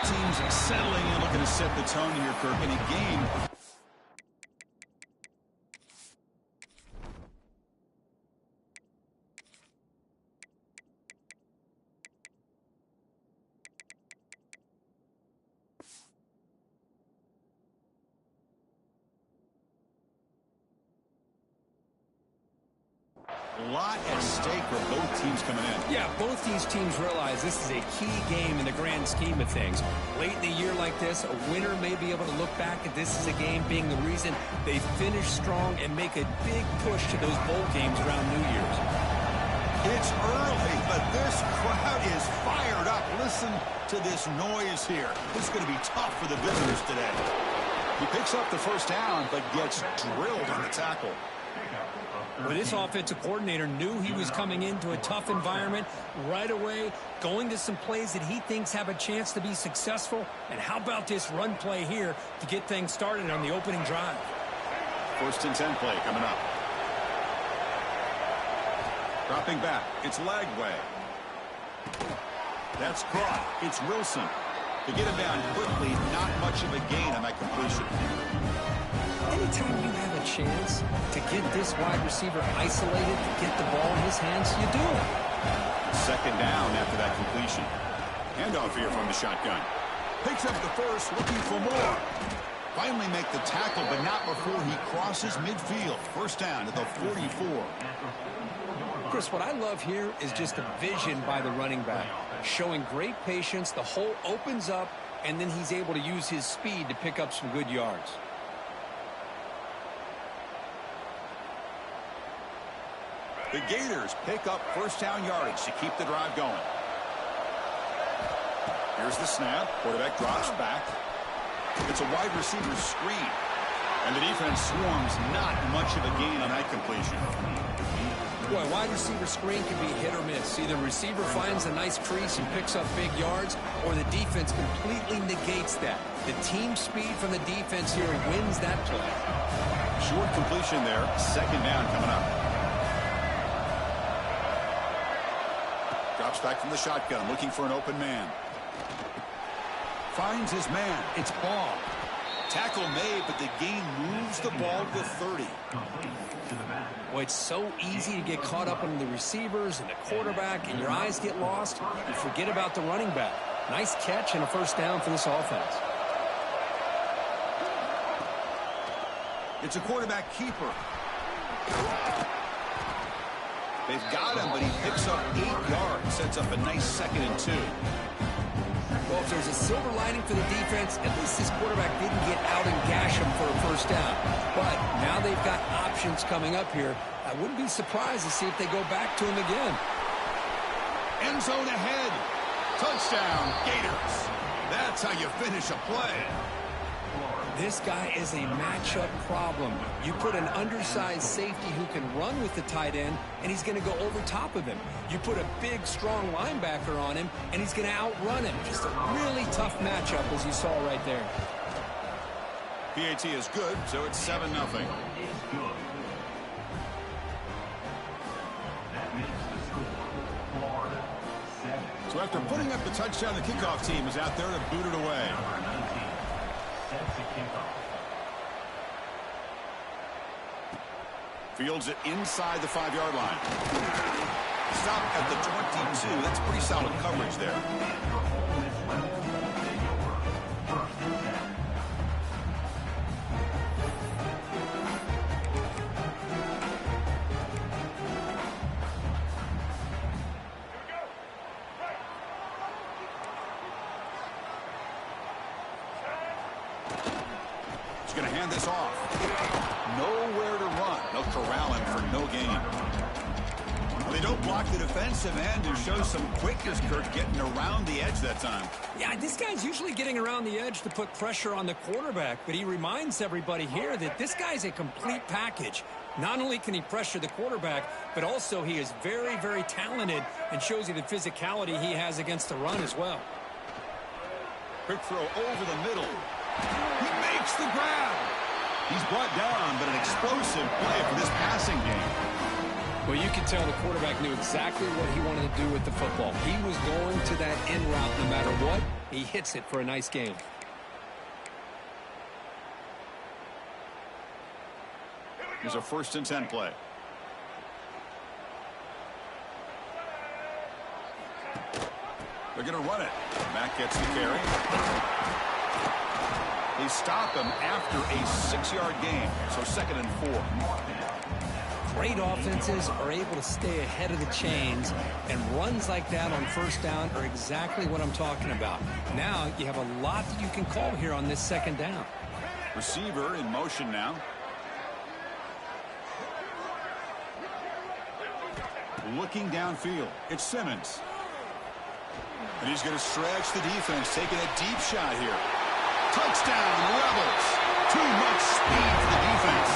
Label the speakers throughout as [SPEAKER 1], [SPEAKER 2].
[SPEAKER 1] teams settling and looking to set the tone here, Kirk, in a game. A lot at stake for both teams coming in.
[SPEAKER 2] Yeah, both these teams realize this is a key game in the grand scheme of things. Late in the year like this, a winner may be able to look back at this as a game being the reason they finish strong and make a big push to those bowl games around New Year's.
[SPEAKER 1] It's early, but this crowd is fired up. Listen to this noise here. This is going to be tough for the visitors today. He picks up the first down, but gets drilled on the tackle.
[SPEAKER 2] Well, this offensive coordinator knew he was coming into a tough environment right away, going to some plays that he thinks have a chance to be successful. And how about this run play here to get things started on the opening drive?
[SPEAKER 1] 1st and 10 play coming up. Dropping back. It's Lagway. That's caught. It's Wilson. To get him down quickly, not much of a gain on that completion.
[SPEAKER 2] Anytime you have a chance to get this wide receiver isolated, to get the ball in his hands, you do it.
[SPEAKER 1] 2nd down after that completion. Handoff here from the shotgun. Picks up the first, looking for more. Finally make the tackle, but not before he crosses midfield. 1st down to the 44.
[SPEAKER 2] Chris, what I love here is just the vision by the running back. Showing great patience, the hole opens up, and then he's able to use his speed to pick up some good yards.
[SPEAKER 1] The Gators pick up 1st down yardage to keep the drive going. Here's the snap. Quarterback drops back. It's a wide receiver screen. And the defense swarms, not much of a gain on that completion.
[SPEAKER 2] Boy, wide receiver screen can be hit or miss. Either receiver finds a nice crease and picks up big yards, or the defense completely negates that. The team speed from the defense here wins that play.
[SPEAKER 1] Short completion there. 2nd down coming up. Drops back from the shotgun, looking for an open man. Finds his man. It's Ball. Tackle made, but the gain moves the ball to the 30.
[SPEAKER 2] Boy, it's so easy to get caught up on the receivers and the quarterback, and your eyes get lost. You forget about the running back. Nice catch and a 1st down for this offense.
[SPEAKER 1] It's a quarterback keeper. They've got him, but he picks up 8 yards. Sets up a nice 2nd and 2.
[SPEAKER 2] Well, if there's a silver lining for the defense, at least this quarterback didn't get out and gash him for a 1st down. But now they've got options coming up here. I wouldn't be surprised to see if they go back to him again.
[SPEAKER 1] End zone ahead. Touchdown, Gators. That's how you finish a play.
[SPEAKER 2] This guy is a matchup problem. You put an undersized safety who can run with the tight end, and he's going to go over top of him. You put a big, strong linebacker on him, and he's going to outrun him. Just a really tough matchup, as you saw right there.
[SPEAKER 1] PAT is good, so it's 7-0. So after putting up the touchdown, the kickoff team is out there to boot it away. Fields it inside the 5-yard line. Stop at the 22. That's pretty solid coverage there. He's going to hand this off. Nowhere to run. They'll corral him for no gain. Well, they don't block the defensive end who shows some quickness, Kirk, getting around the edge that time.
[SPEAKER 2] Yeah, this guy's usually getting around the edge to put pressure on the quarterback, but he reminds everybody here that this guy's a complete package. Not only can he pressure the quarterback, but also he is very, very talented and shows you the physicality he has against the run as well.
[SPEAKER 1] Quick throw over the middle. He makes the grab. He's brought down, but an explosive play for this passing game.
[SPEAKER 2] Well, you can tell the quarterback knew exactly what he wanted to do with the football. He was going to that end route no matter what. He hits it for a nice gain.
[SPEAKER 1] Here's a 1st and 10 play. They're going to run it. Mack gets the carry. They stop him after a 6-yard gain. So 2nd and 4.
[SPEAKER 2] Great offenses are able to stay ahead of the chains, and runs like that on 1st down are exactly what I'm talking about. Now you have a lot that you can call here on this 2nd down.
[SPEAKER 1] Receiver in motion now. Looking downfield. It's Simmons. And he's going to stretch the defense, taking a deep shot here. Touchdown, Rebels. Too much speed for the defense.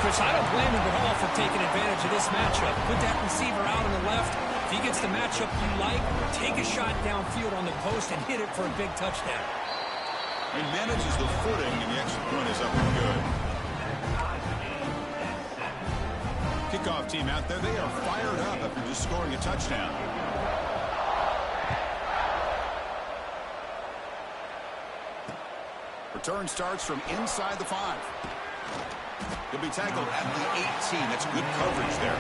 [SPEAKER 2] Chris, I don't blame him at all for taking advantage of this matchup. Put that receiver out on the left. If he gets the matchup you like, take a shot downfield on the post and hit it for a big touchdown.
[SPEAKER 1] He manages the footing, and the extra point is up and good. Kickoff team out there, they are fired up after just scoring a touchdown. Return starts from inside the 5. He'll be tackled at the 18. That's good coverage there.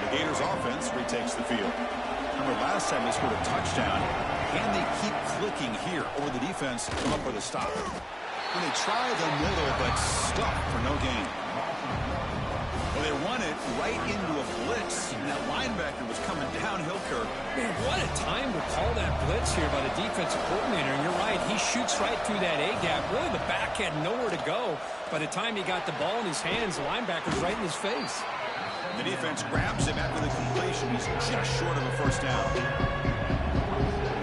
[SPEAKER 1] The Gators offense retakes the field. Remember last time they scored a touchdown. Can they keep clicking here, or the defense come up with a stop? When they try the middle, but stuck for no gain. Well, they run it right into a blitz, and that linebacker was coming downhill, Kirk.
[SPEAKER 2] Man, what a time to call that blitz here by the defensive coordinator. And you're right, he shoots right through that A-gap. Really, the back had nowhere to go. By the time he got the ball in his hands, the linebacker's right in his face.
[SPEAKER 1] The defense grabs him after the completion. He's just short of a 1st down.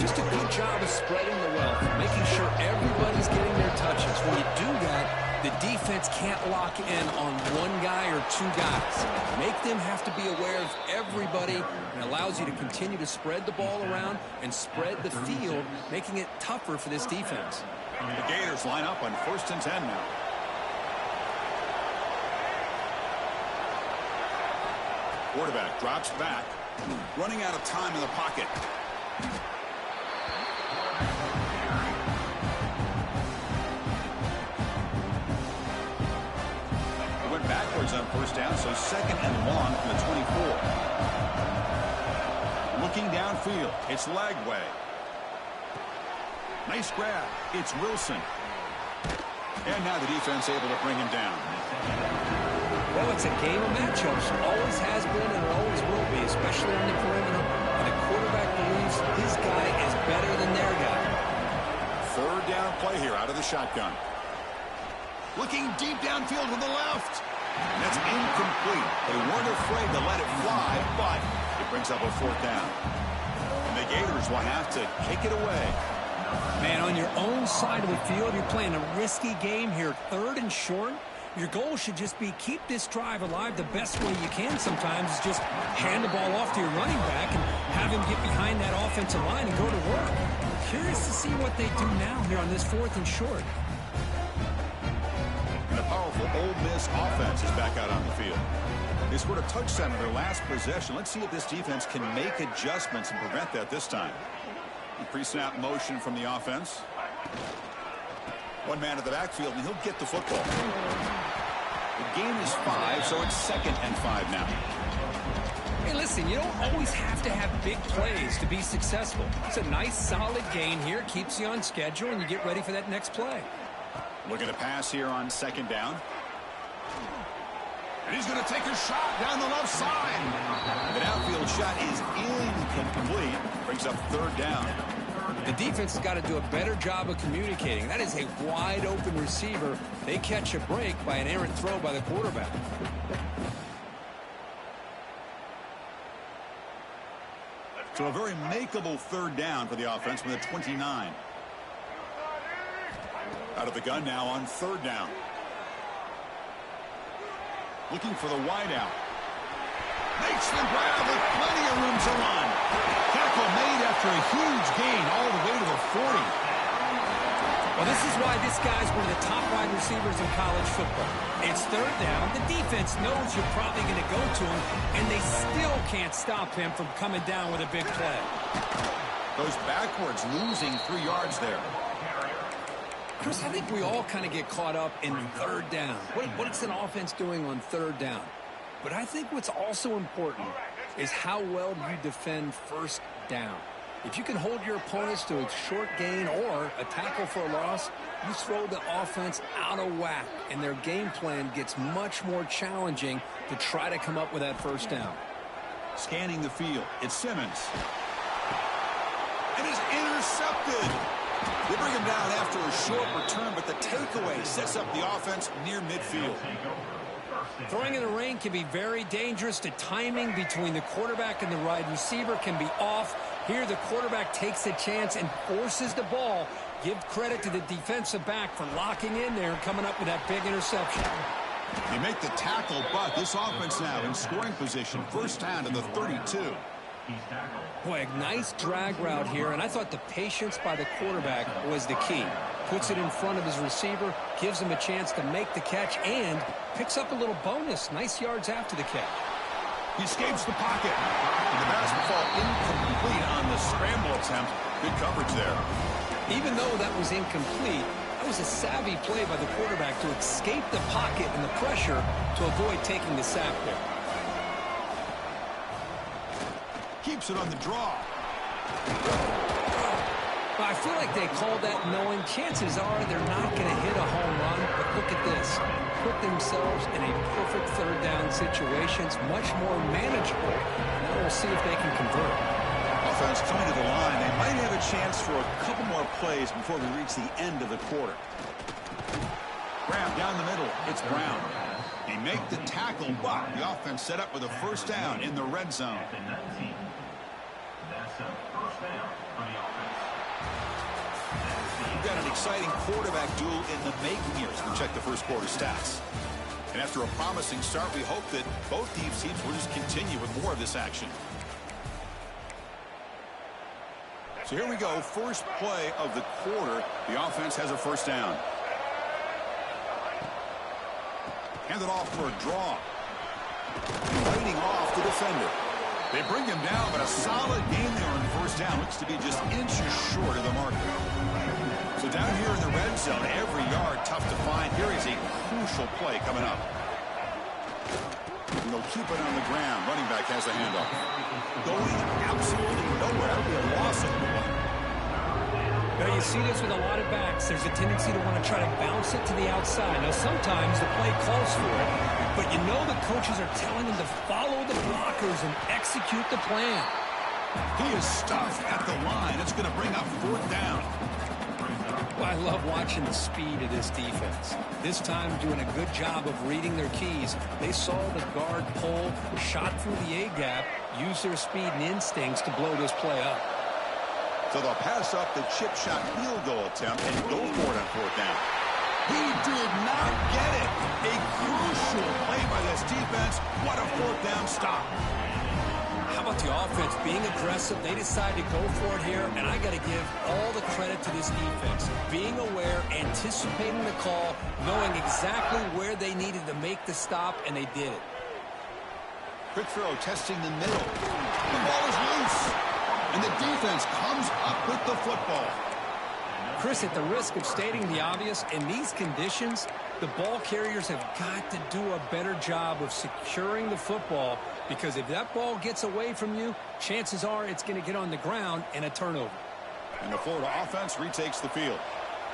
[SPEAKER 2] Just a good job of spreading the wealth, making sure everybody's getting their touches. When you do that, the defense can't lock in on one guy or 2 guys. Make them have to be aware of everybody, and allows you to continue to spread the ball around and spread the field, making it tougher for this defense.
[SPEAKER 1] The Gators line up on 1st and 10 now. Quarterback drops back, running out of time in the pocket. Backwards on 1st down, so 2nd and long from the 24. Looking downfield, it's Lagway. Nice grab, it's Wilson. And now the defense able to bring him down.
[SPEAKER 2] Well, it's a game of matchups. Always has been and always will be, especially on the perimeter. And the quarterback believes his guy is better than their guy.
[SPEAKER 1] 3rd down play here out of the shotgun. Looking deep downfield to the left. That's incomplete. They weren't afraid to let it fly, but it brings up a 4th down. And the Gators will have to kick it away.
[SPEAKER 2] Man, on your own side of the field, you're playing a risky game here. 3rd and short. Your goal should just be keep this drive alive the best way you can sometimes is just hand the ball off to your running back and have him get behind that offensive line and go to work. Curious to see what they do now here on this 4th and short.
[SPEAKER 1] And a powerful Ole Miss offense is back out on the field. They scored a touchdown in their last possession. Let's see if this defense can make adjustments and prevent that this time. Pre-snap motion from the offense. One man at the backfield, and he'll get the football. The game is 5, so it's 2nd and 5 now.
[SPEAKER 2] Hey, listen, you don't always have to have big plays to be successful. It's a nice, solid gain here. Keeps you on schedule, and you get ready for that next play.
[SPEAKER 1] Looking to pass here on 2nd down. And he's going to take a shot down the left side. The downfield shot is incomplete. Brings up 3rd down.
[SPEAKER 2] The defense has got to do a better job of communicating. That is a wide-open receiver. They catch a break by an errant throw by the quarterback.
[SPEAKER 1] So a very makeable 3rd down for the offense from the 29. Out of the gun now on 3rd down. Looking for the wideout. Makes the grab with plenty of room to run. Tackle made after a huge gain all the way to the 40.
[SPEAKER 2] Well, this is why this guy's one of the top wide receivers in college football. It's third down. The defense knows you're probably going to go to him, and they still can't stop him from coming down with a big play.
[SPEAKER 1] Goes backwards, losing 3 yards there.
[SPEAKER 2] Chris, I think we all kind of get caught up in third down. What's an offense doing on third down? But I think what's also important is how well you defend first down. If you can hold your opponents to a short gain or a tackle for a loss, you throw the offense out of whack, and their game plan gets much more challenging to try to come up with that first down.
[SPEAKER 1] Scanning the field, it's Simmons. And is intercepted. They bring him down after a short return, but the takeaway sets up the offense near midfield.
[SPEAKER 2] Throwing in the rain can be very dangerous. The timing between the quarterback and the wide receiver can be off. Here the quarterback takes a chance and forces the ball. Give credit to the defensive back for locking in there and coming up with that big interception.
[SPEAKER 1] They make the tackle, but this offense now in scoring position. First down to the 32.
[SPEAKER 2] Boy, a nice drag route here, and I thought the patience by the quarterback was the key. Puts it in front of his receiver, gives him a chance to make the catch, and picks up a little bonus. Nice yards after the catch.
[SPEAKER 1] He escapes the pocket. And the pass will fall incomplete on the scramble attempt. Good coverage there.
[SPEAKER 2] Even though that was incomplete, that was a savvy play by the quarterback to escape the pocket and the pressure to avoid taking the sack there.
[SPEAKER 1] Keeps it on the draw.
[SPEAKER 2] Well, I feel like they called that knowing chances are they're not going to hit a home run, but look at this. Put themselves in a perfect third down situation. It's much more manageable. Now we'll see if they can convert.
[SPEAKER 1] Offense coming to the line. They might have a chance for a couple more plays before we reach the end of the quarter. Grab down the middle. It's Brown. They make the tackle, but the offense set up with a first down in the red zone. We've got an exciting quarterback duel in the making here as we check the first quarter stats. And after a promising start, we hope that both these teams will just continue with more of this action. So here we go, first play of the quarter. The offense has a first down. Handed off for a draw. Fighting off the defender. They bring him down, but a solid gain there on first down. Looks to be just inches short of the marker. So down here in the red zone, every yard tough to find. Here is a crucial play coming up. And they'll keep it on the ground. Running back has the handoff. Going absolutely nowhere. That'll be a loss of the one.
[SPEAKER 2] Now you see this with a lot of backs. There's a tendency to want to try to bounce it to the outside. Now sometimes the play calls for it, but you know the coaches are telling them to follow the blockers and execute the plan.
[SPEAKER 1] He is stuffed at the line. It's going to bring up fourth down.
[SPEAKER 2] Well, I love watching the speed of this defense. This time doing a good job of reading their keys. They saw the guard pull, shot through the A-gap, used their speed and instincts to blow this play up.
[SPEAKER 1] So they'll pass up the chip shot field goal attempt and go for it on fourth down. He did not get it. A crucial play by this defense. What a fourth down stop.
[SPEAKER 2] How about the offense being aggressive? They decide to go for it here, and I got to give all the credit to this defense. Being aware, anticipating the call, knowing exactly where they needed to make the stop, and they did it.
[SPEAKER 1] Quick throw, testing the middle. The ball is loose. And the defense comes up with the football.
[SPEAKER 2] Chris, at the risk of stating the obvious, in these conditions, the ball carriers have got to do a better job of securing the football, because if that ball gets away from you, chances are it's going to get on the ground and a turnover.
[SPEAKER 1] And the Florida offense retakes the field.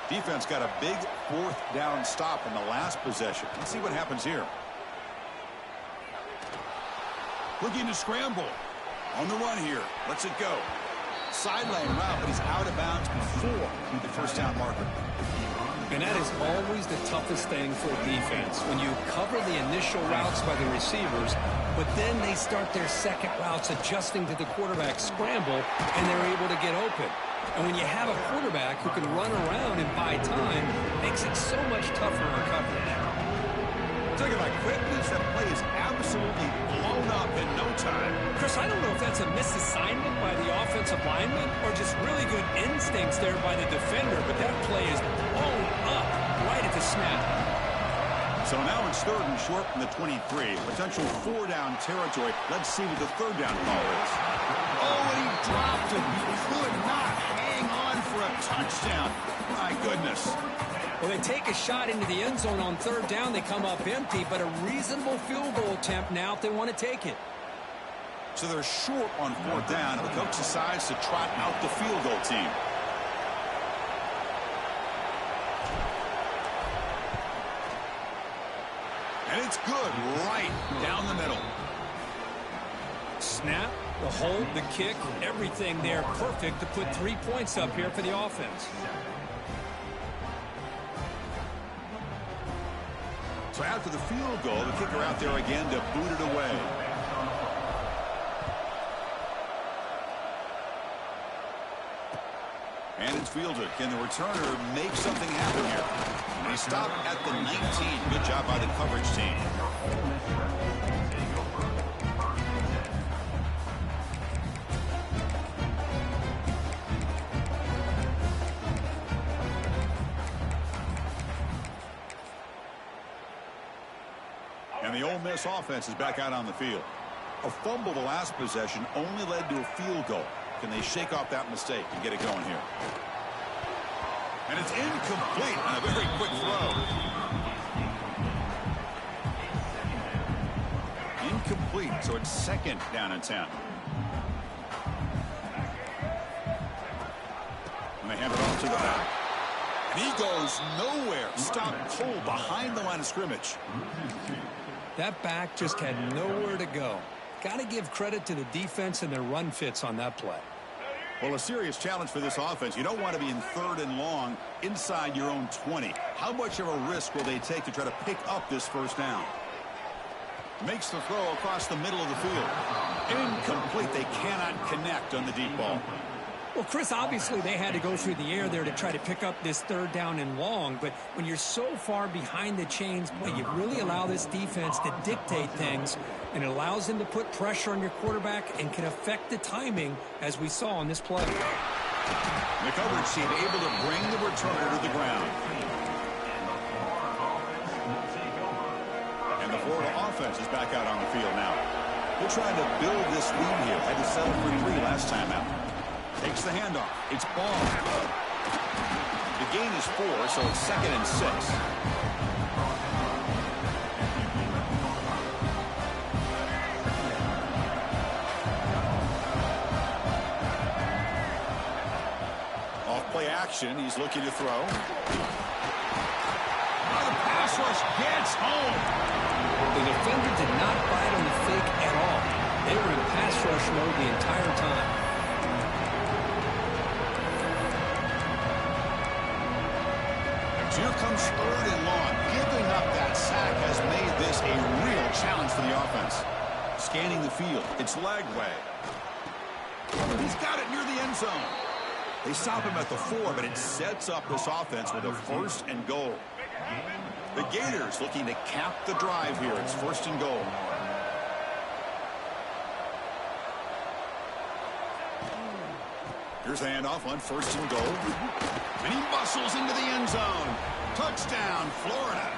[SPEAKER 1] Defense got a big fourth down stop in the last possession. Let's see what happens here. Looking to scramble. On the run here. Lets it go. Sideline route, but he's out of bounds before the first down marker.
[SPEAKER 2] And that is always the toughest thing for a defense. When you cover the initial routes by the receivers, but then they start their second routes adjusting to the quarterback scramble, and they're able to get open. And when you have a quarterback who can run around and buy time, it makes it so much tougher on coverage.
[SPEAKER 1] Talking about quickness, that play is absolutely blown up in no time.
[SPEAKER 2] Chris, Chris, I don't know if that's a misassignment by the offensive lineman or just really good instincts there by the defender, but that play is blown up right at the snap.
[SPEAKER 1] So now it's 3rd and short from the 23. Potential 4-down territory. Let's see what the 3rd down call is. Oh, and he dropped him. He could not hang on for a touchdown. My goodness.
[SPEAKER 2] Well, they take a shot into the end zone on 3rd down. They come up empty, but a reasonable field goal attempt now if they want to take it.
[SPEAKER 1] So they're short on 4th down, and the coach decides to trot out the field goal team. And it's good right down the middle.
[SPEAKER 2] Snap, the hold, the kick, everything there perfect to put 3 points up here for the offense.
[SPEAKER 1] So after the field goal, the kicker out there again to boot it away. And it's fielded. Can the returner make something happen here? And he stopped at the 19. Good job by the coverage team. And the Ole Miss offense is back out on the field. A fumble the last possession only led to a field goal. Can they shake off that mistake and get it going here? And it's incomplete on a very quick throw. Incomplete, so it's 2nd down and 10. And they hand it off to the back. And he goes nowhere. Stopped cold behind the line of scrimmage.
[SPEAKER 2] That back just had nowhere to go. Got to give credit to the defense and their run fits on that play.
[SPEAKER 1] Well, a serious challenge for this offense. You don't want to be in 3rd and long inside your own 20. How much of a risk will they take to try to pick up this 1st down? Makes the throw across the middle of the field. Incomplete. They cannot connect on the deep ball.
[SPEAKER 2] Well, Chris, obviously they had to go through the air there to try to pick up this 3rd down and long, but when you're so far behind the chains, boy, you really allow this defense to dictate things, and it allows them to put pressure on your quarterback and can affect the timing, as we saw on this play.
[SPEAKER 1] The coverage team able to bring the returner to the ground. And the Florida offense is back out on the field now. They're trying to build this lead here. Had to settle for 3 last time out. Takes the handoff. It's ball. The gain is 4, so it's 2nd and 6. Off play action. He's looking to throw. Oh, the pass rush gets home.
[SPEAKER 2] The defender did not bite on the fake at all. They were in pass rush mode the entire time.
[SPEAKER 1] Here comes 3rd and long. Giving up that sack has made this a real challenge for the offense. Scanning the field. It's leg way. He's got it near the end zone. They stop him at the 4, but it sets up this offense with a 1st and goal. The Gators looking to cap the drive here. It's 1st and goal. Here's the handoff on 1st and goal. And he muscles into the end zone. Touchdown, Florida.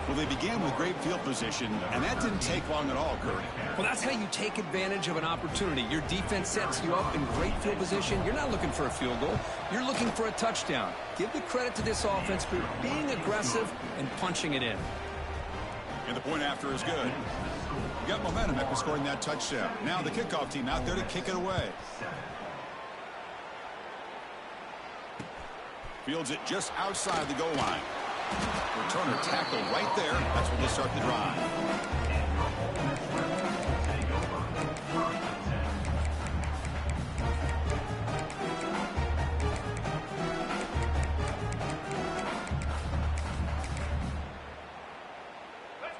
[SPEAKER 1] Well, they began with great field position, and that didn't take long at all, Kurt.
[SPEAKER 2] Well, that's how you take advantage of an opportunity. Your defense sets you up in great field position. You're not looking for a field goal. You're looking for a touchdown. Give the credit to this offense for being aggressive and punching it in.
[SPEAKER 1] And the point after is good. You got momentum after scoring that touchdown. Now the kickoff team out there to kick it away. Fields it just outside the goal line. Returner tackled right there. That's when they start the drive.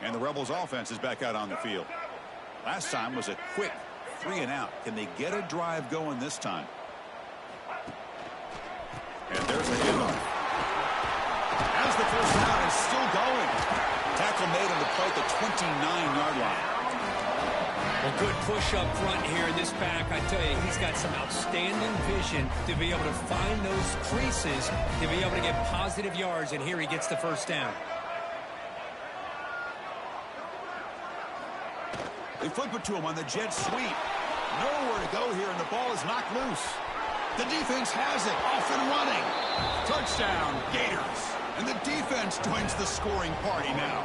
[SPEAKER 1] And the Rebels offense is back out on the field. Last time was a quick 3 and out. Can they get a drive going this time? And there's a handoff. As the 1st down is still going. Tackle made on the play at the 29-yard line.
[SPEAKER 2] Well, good push up front here in this back. I tell you, he's got some outstanding vision to be able to find those creases, to be able to get positive yards, and here he gets the first down.
[SPEAKER 1] They flip it to him on the jet sweep. Nowhere to go here, and the ball is knocked loose. The defense has it, off and running. Touchdown, Gators. And the defense joins the scoring party now.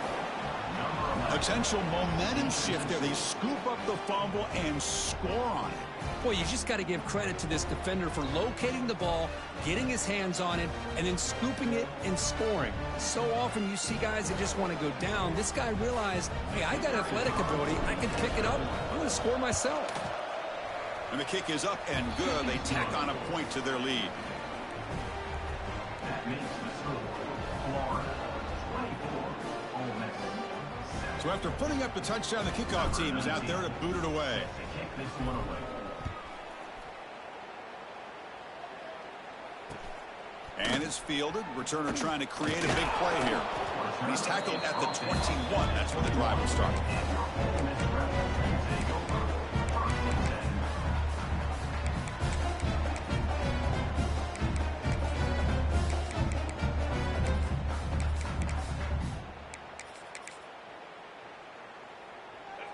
[SPEAKER 1] Potential momentum shift there. They scoop up the fumble and score on it.
[SPEAKER 2] Boy, you just got to give credit to this defender for locating the ball, getting his hands on it, and then scooping it and scoring. So often you see guys that just want to go down. This guy realized, hey, I got athletic ability. I can pick it up. I'm going to score myself.
[SPEAKER 1] And the kick is up and good. They tack on a point to their lead. So after putting up the touchdown, the kickoff team is out there to boot it away. And it's fielded. Returner trying to create a big play here. And he's tackled at the 21. That's where the drive will start.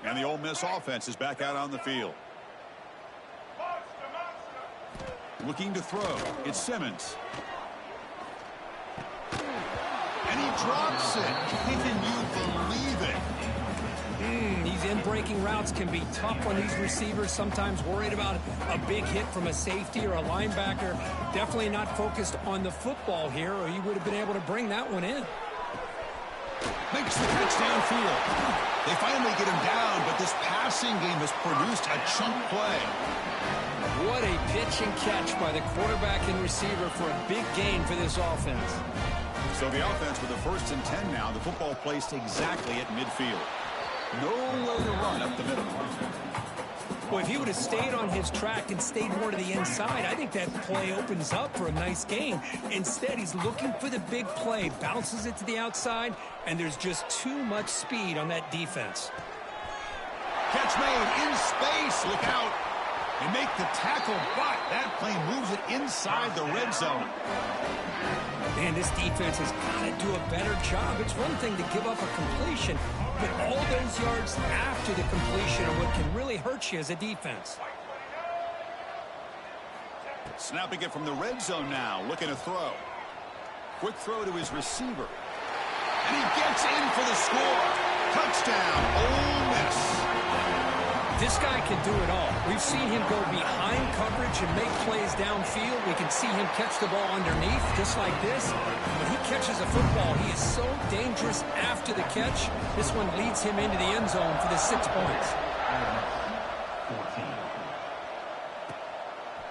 [SPEAKER 1] And the Ole Miss offense is back out on the field. Looking to throw. It's Simmons. And he drops it. Can you believe it?
[SPEAKER 2] These in-breaking routes can be tough on these receivers, sometimes worried about a big hit from a safety or a linebacker. Definitely not focused on the football here, or he would have been able to bring that one in.
[SPEAKER 1] Makes the catch downfield. They finally get him down, but this passing game has produced a chunk play.
[SPEAKER 2] What a pitch and catch by the quarterback and receiver for a big gain for this offense.
[SPEAKER 1] So the offense with a 1st and 10 now. The football placed exactly at midfield. Nowhere to run up the middle.
[SPEAKER 2] Well, if he would have stayed on his track and stayed more to the inside, I think that play opens up for a nice gain. Instead, he's looking for the big play, bounces it to the outside, and there's just too much speed on that defense.
[SPEAKER 1] Catch made in space. Look out. They make the tackle, but that play moves it inside the red zone.
[SPEAKER 2] Man, this defense has got to do a better job. It's one thing to give up a completion, but all those yards after the completion are what can really hurt you as a defense.
[SPEAKER 1] Snapping it from the red zone now, looking to throw. Quick throw to his receiver. And he gets in for the score. Touchdown, Ole Miss.
[SPEAKER 2] This guy can do it all. We've seen him go behind coverage and make plays downfield. We can see him catch the ball underneath, just like this. When he catches a football, he is so dangerous after the catch. This one leads him into the end zone for the 6 points.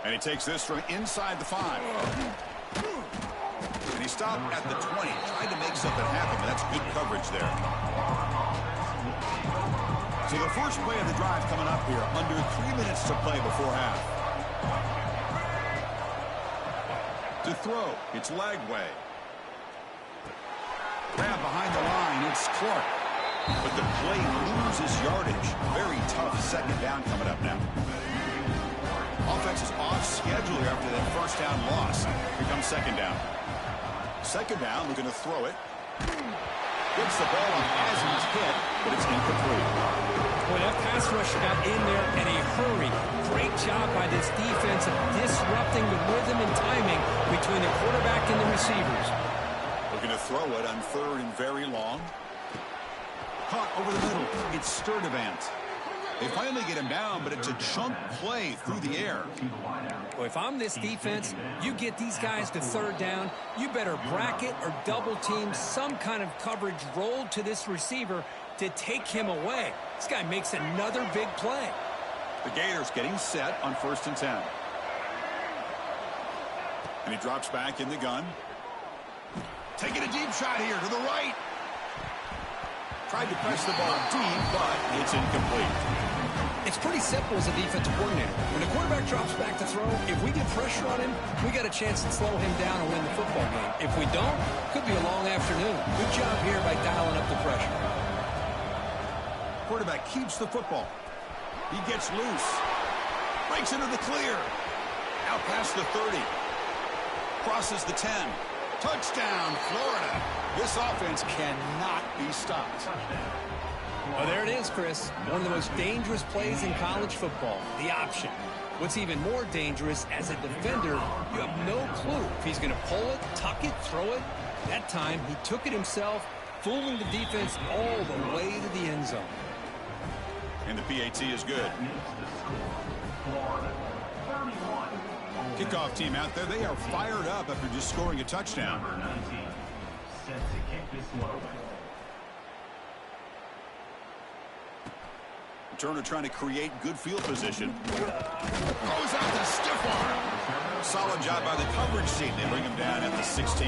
[SPEAKER 1] And he takes this from inside the 5. And he stopped at the 20. Tried to make something happen, but that's good coverage there. So the first play of the drive coming up here, under 3 minutes to play before half. To throw, it's Lagway. Grab behind the line, it's Clark. But the play loses yardage. Very tough 2nd down coming up now. Offense is off schedule here after that 1st down loss. Here comes 2nd down. 2nd down, looking to throw it. Gets the ball on Asman's hit, but it's incomplete.
[SPEAKER 2] Boy, that pass rush got in there in a hurry. Great job by this defense of disrupting the rhythm and timing between the quarterback and the receivers.
[SPEAKER 1] Looking to throw it on 3rd and very long. Caught over the middle. It's Sturdivant. They finally get him down, but it's a chunk play through the air.
[SPEAKER 2] Well, if I'm this defense, you get these guys to 3rd down, you better bracket or double team some kind of coverage rolled to this receiver to take him away. This guy makes another big play.
[SPEAKER 1] The Gators getting set on 1st and 10. And he drops back in the gun. Taking a deep shot here to the right. Tried to press the ball deep, but it's incomplete.
[SPEAKER 2] It's pretty simple as a defensive coordinator. When the quarterback drops back to throw, if we get pressure on him, we got a chance to slow him down and win the football game. If we don't, could be a long afternoon. Good job here by dialing up the pressure.
[SPEAKER 1] Quarterback keeps the football. He gets loose. Breaks into the clear. Out past the 30. Crosses the 10. Touchdown, Florida. This offense cannot be stopped.
[SPEAKER 2] Well, there it is, Chris. One of the most dangerous plays in college football, the option. What's even more dangerous, as a defender, you have no clue if he's going to pull it, tuck it, throw it. That time, he took it himself, fooling the defense all the way to the end zone.
[SPEAKER 1] And the PAT is good. Kickoff team out there. They are fired up after just scoring a touchdown. Turner trying to create good field position. Throws out the stiff arm. Solid job by the coverage team. They bring him down at the 16.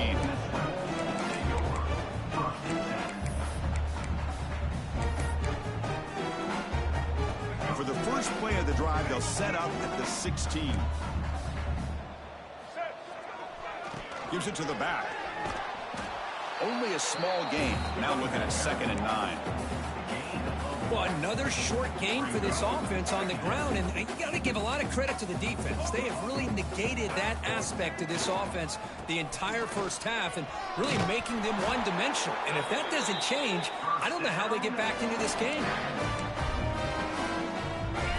[SPEAKER 1] And for the first play of the drive, they'll set up at the 16. Gives it to the back. Only a small gain. Now looking at 2nd and 9.
[SPEAKER 2] Well, another short gain for this offense on the ground, and you got to give a lot of credit to the defense. They have really negated that aspect of this offense the entire first half and really making them one-dimensional. And if that doesn't change, I don't know how they get back into this game.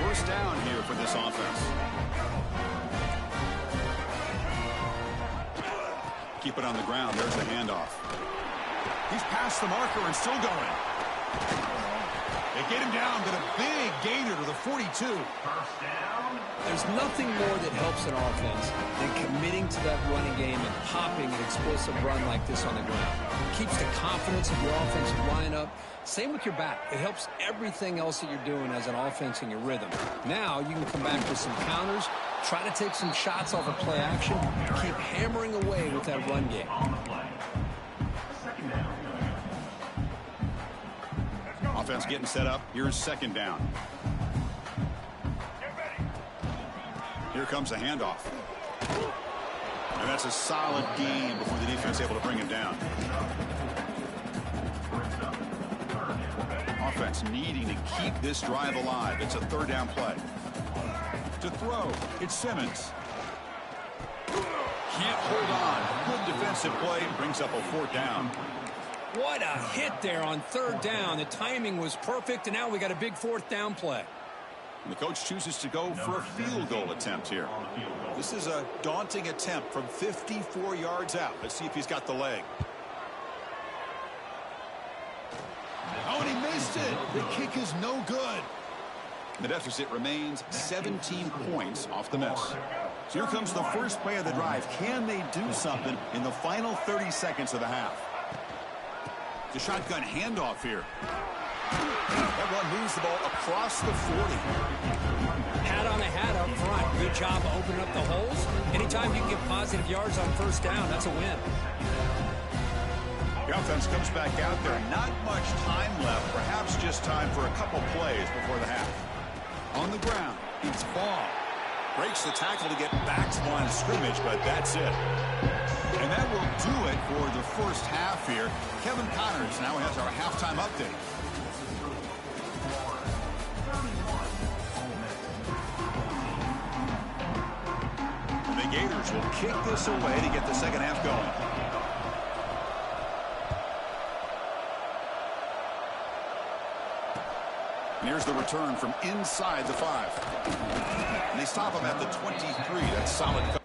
[SPEAKER 1] First down here for this offense. Keep it on the ground. There's the handoff. He's past the marker and still going. They get him down to the big gainer to the 42.
[SPEAKER 2] There's nothing more that helps an offense than committing to that running game and popping an explosive run like this on the ground. It keeps the confidence of your offensive lineup. Same with your back. It helps everything else that you're doing as an offense in your rhythm. Now you can come back with some counters, try to take some shots off of play action, keep hammering away with that run game.
[SPEAKER 1] Offense getting set up. Here's 2nd down. Here comes a handoff. And that's a solid gain before the defense able to bring him down. Offense needing to keep this drive alive. It's a 3rd down play. To throw, it's Simmons. Can't hold on. Good defensive play. Brings up a 4th down.
[SPEAKER 2] What a hit there on 3rd down. The timing was perfect, and now we got a big 4th down play.
[SPEAKER 1] And the coach chooses to go for a field goal attempt here. This is a daunting attempt from 54 yards out. Let's see if he's got the leg. Oh, and he missed it. The kick is no good. The deficit remains 17 points off the miss. So here comes the first play of the drive. Can they do something in the final 30 seconds of the half? The shotgun handoff here. That one moves the ball across the 40.
[SPEAKER 2] Hat on a hat up front. Good job opening up the holes. Anytime you can get positive yards on 1st down, that's a win.
[SPEAKER 1] The offense comes back out there. Not much time left. Perhaps just time for a couple plays before the half. On the ground, it's Ball. Breaks the tackle to get back to the line of scrimmage, but that's it. And that will do it for the first half here. Kevin Connors now has our halftime update. The Gators will kick this away to get the 2nd half going. And here's the return from inside the 5. And they stop him at the 23. That's solid.